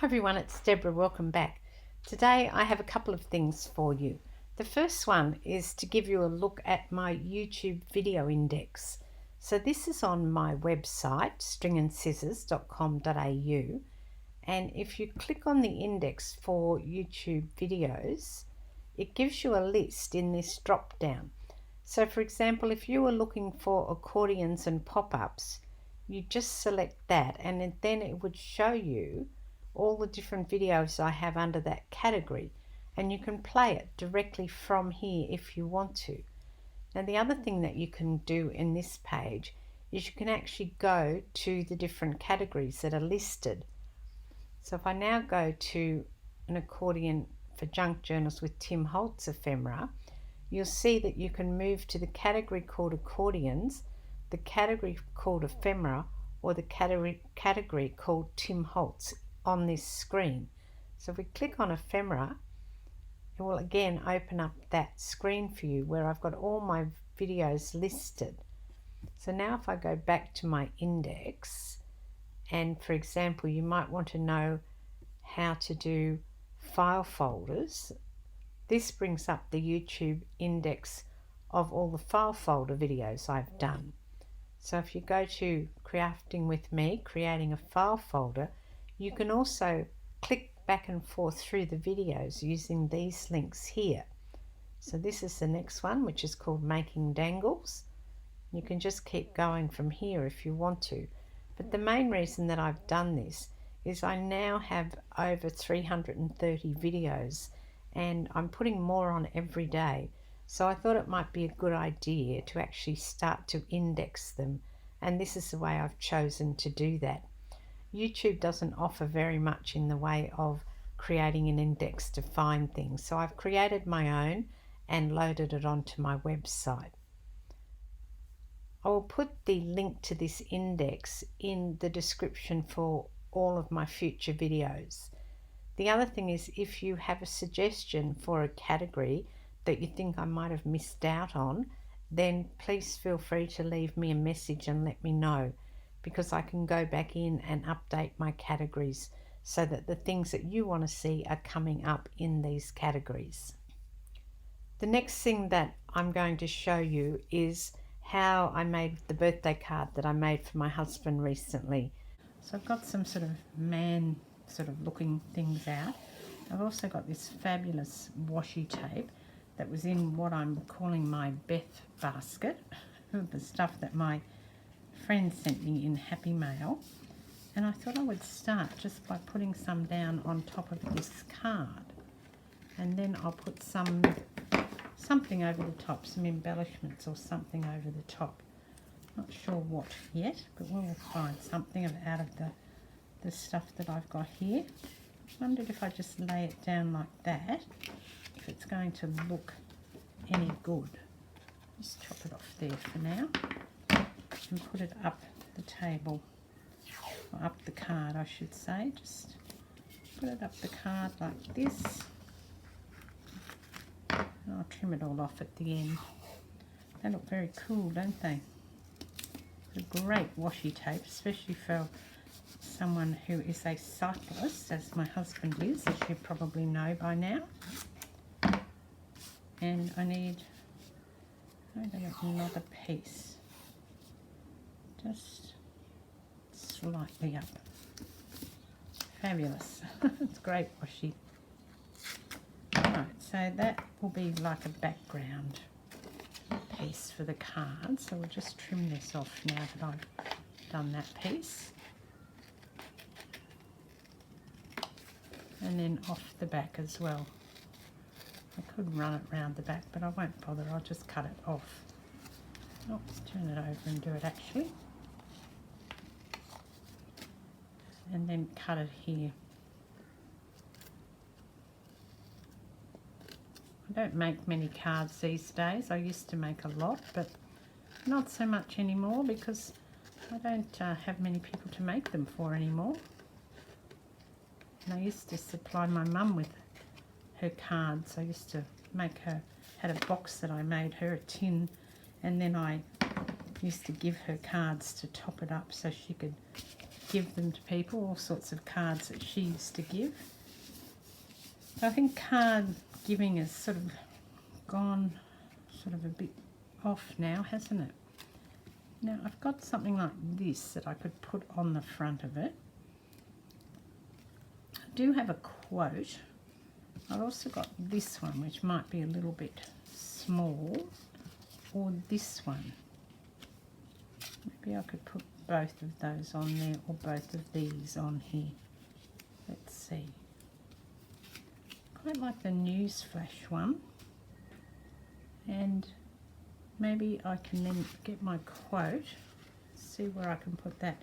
Hi everyone, it's Deborah. Welcome back. Today I have a couple of things for you. The first one is to give you a look at my YouTube video index. So this is on my website, stringandscissors.com.au, and if you click on the index for YouTube videos, it gives you a list in this drop down. So for example, if you were looking for accordions and pop-ups, you just select that and then it would show you all the different videos I have under that category, and you can play it directly from here if you want to. Now the other thing that you can do in this page is you can actually go to the different categories that are listed. So if I now go to an accordion for junk journals with Tim Holtz ephemera, you'll see that you can move to the category called accordions, the category called ephemera, or the category called Tim Holtz on this screen. So if we click on ephemera, it will again open up that screen for you where I've got all my videos listed. So now if I go back to my index, and for example you might want to know how to do file folders, this brings up the YouTube index of all the file folder videos I've done. So if you go to Crafting with Me, creating a file folder, you can also click back and forth through the videos using these links here. So this is the next one, which is called Making Dangles. You can just keep going from here if you want to. But the main reason that I've done this is I now have over 330 videos and I'm putting more on every day. So I thought it might be a good idea to actually start to index them, and this is the way I've chosen to do that. YouTube doesn't offer very much in the way of creating an index to find things, so I've created my own and loaded it onto my website. I will put the link to this index in the description for all of my future videos. The other thing is, if you have a suggestion for a category that you think I might have missed out on, then please feel free to leave me a message and let me know, because I can go back in and update my categories so that the things that you want to see are coming up in these categories. The next thing that I'm going to show you is how I made the birthday card that I made for my husband recently. So I've got some sort of man looking things out. I've also got this fabulous washi tape that was in what I'm calling my Beth basket, the stuff that my friend sent me in Happy Mail, and I thought I would start just by putting some down on top of this card, and then I'll put something over the top, some embellishments or something over the top. Not sure what yet, but we'll find something out of the stuff that I've got here. I wondered if I just lay it down like that, if it's going to look any good. Just chop it off there for now and put it up the table, or up the card I should say. Just put it up the card like this, and I'll trim it all off at the end. They look very cool, don't they? It's a great washi tape, especially for someone who is a cyclist, as my husband is, as you probably know by now. And I need another piece, just slightly up. Fabulous. It's great washi. Right, so that will be like a background piece for the card. So we'll just trim this off now that I've done that piece. And then off the back as well. I could run it round the back, but I won't bother. I'll just cut it off. Oh, let's turn it over and do it actually. And then cut it here. I don't make many cards these days. I used to make a lot, but not so much anymore because I don't have many people to make them for anymore. And I used to supply my mum with her cards. I used to make her, had a box that I made her, a tin, and then I used to give her cards to top it up so she could give them to people, all sorts of cards that she used to give. So I think card giving has sort of gone sort of a bit off now, hasn't it? Now I've got something like this that I could put on the front of it. I do have a quote. I've also got this one, which might be a little bit small, or this one. Maybe I could put both of those on there, or both of these on here. Let's see. Quite like the news flash one. And maybe I can then get my quote, see where I can put that.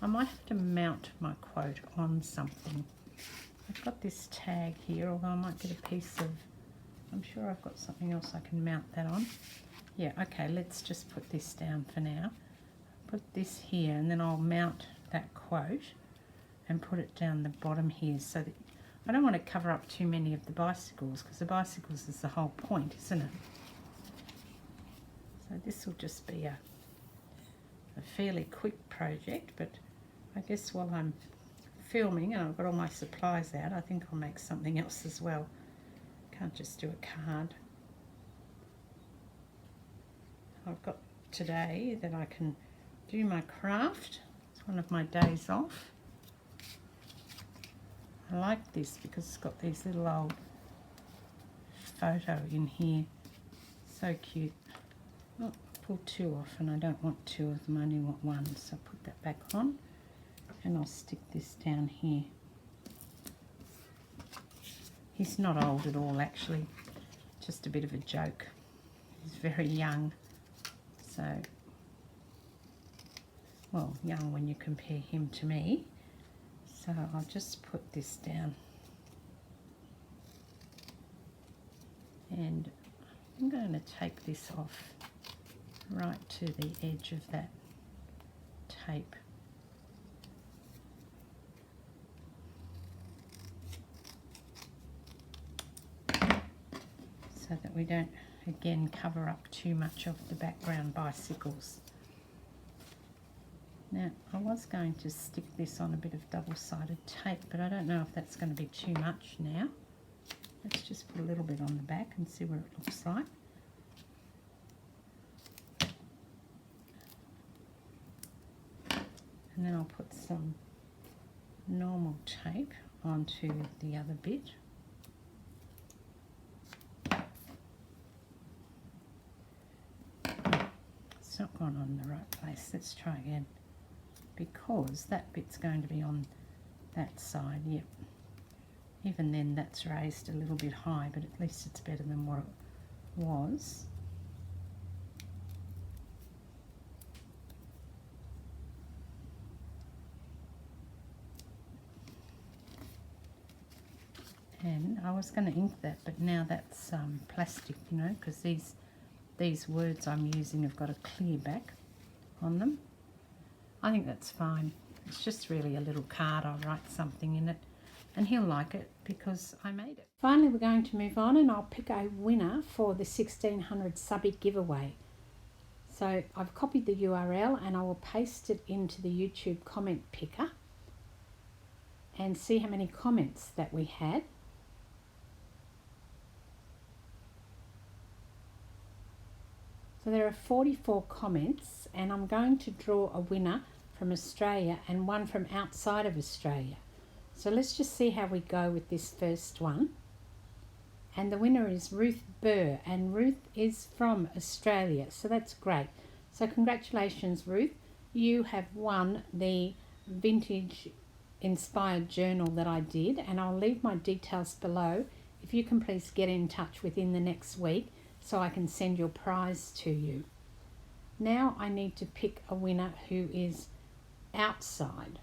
I might have to mount my quote on something. I've got this tag here, although I might get a piece of, I'm sure I've got something else I can mount that on. Yeah, okay, let's just put this down for now. Put this here, and then I'll mount that quote and put it down the bottom here, so that I don't want to cover up too many of the bicycles, because the bicycles is the whole point, isn't it? So this will just be a fairly quick project, but I guess while I'm filming and I've got all my supplies out, I think I'll make something else as well. Can't just do a card. I've got today that I can do my craft. It's one of my days off. I like this because it's got these little old photo in here. So cute. Oh, pull two off, and I don't want two of them, I only want one, so I'll put that back on. And I'll stick this down here. He's not old at all, actually, just a bit of a joke. He's very young, so, well, young when you compare him to me. So I'll just put this down. And I'm going to take this off right to the edge of that tape. So that we don't, again, cover up too much of the background bicycles. Now, I was going to stick this on a bit of double-sided tape, but I don't know if that's going to be too much now. Let's just put a little bit on the back and see what it looks like. And then I'll put some normal tape onto the other bit. It's not gone on the right place. Let's try again. Because that bit's going to be on that side. Yep. Even then that's raised a little bit high, but at least it's better than what it was. And I was going to ink that, but now that's plastic, you know, because these words I'm using have got a clear back on them. I think that's fine. It's just really a little card. I'll write something in it and he'll like it because I made it. Finally, we're going to move on and I'll pick a winner for the 1600 subbie giveaway. So I've copied the URL and I will paste it into the YouTube comment picker and see how many comments that we had. So there are 44 comments and I'm going to draw a winner from Australia and one from outside of Australia. So let's just see how we go with this first one. And the winner is Ruth Burr, and Ruth is from Australia, so that's great. So congratulations, Ruth. You have won the vintage inspired journal that I did, and I'll leave my details below if you can please get in touch within the next week so I can send your prize to you. Now I need to pick a winner who is outside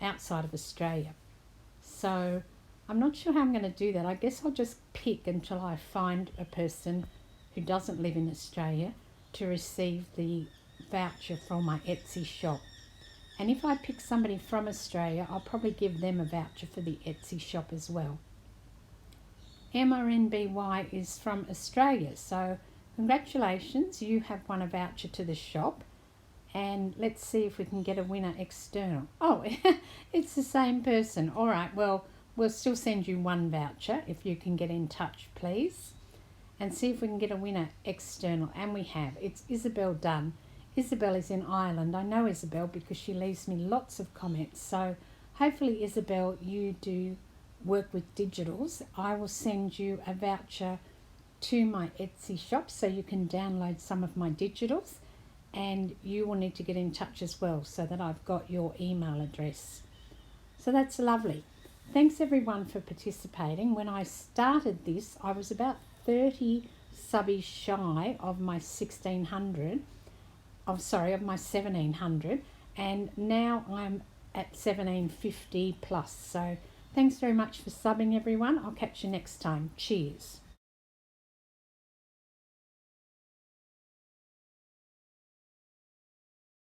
outside of Australia. So I'm not sure how I'm going to do that. I guess I'll just pick until I find a person who doesn't live in Australia to receive the voucher from my Etsy shop. And if I pick somebody from Australia, I'll probably give them a voucher for the Etsy shop as well. MRNBY is from Australia, so congratulations, you have won a voucher to the shop. and let's see if we can get a winner external. Oh, it's the same person. All right, well, we'll still send you one voucher if you can get in touch, please, and see if we can get a winner external. And we have. It's Isabel Dunn. Isabel is in Ireland. I know Isabel because she leaves me lots of comments. So hopefully, Isabel, you do work with digitals. I will send you a voucher to my Etsy shop so you can download some of my digitals, and you will need to get in touch as well so that I've got your email address. So that's lovely. Thanks everyone for participating. When I started this, I was about 30 subbies shy of my 1600, of my 1700, and now I'm at 1750 plus. So thanks very much for subbing everyone. I'll catch you next time. Cheers.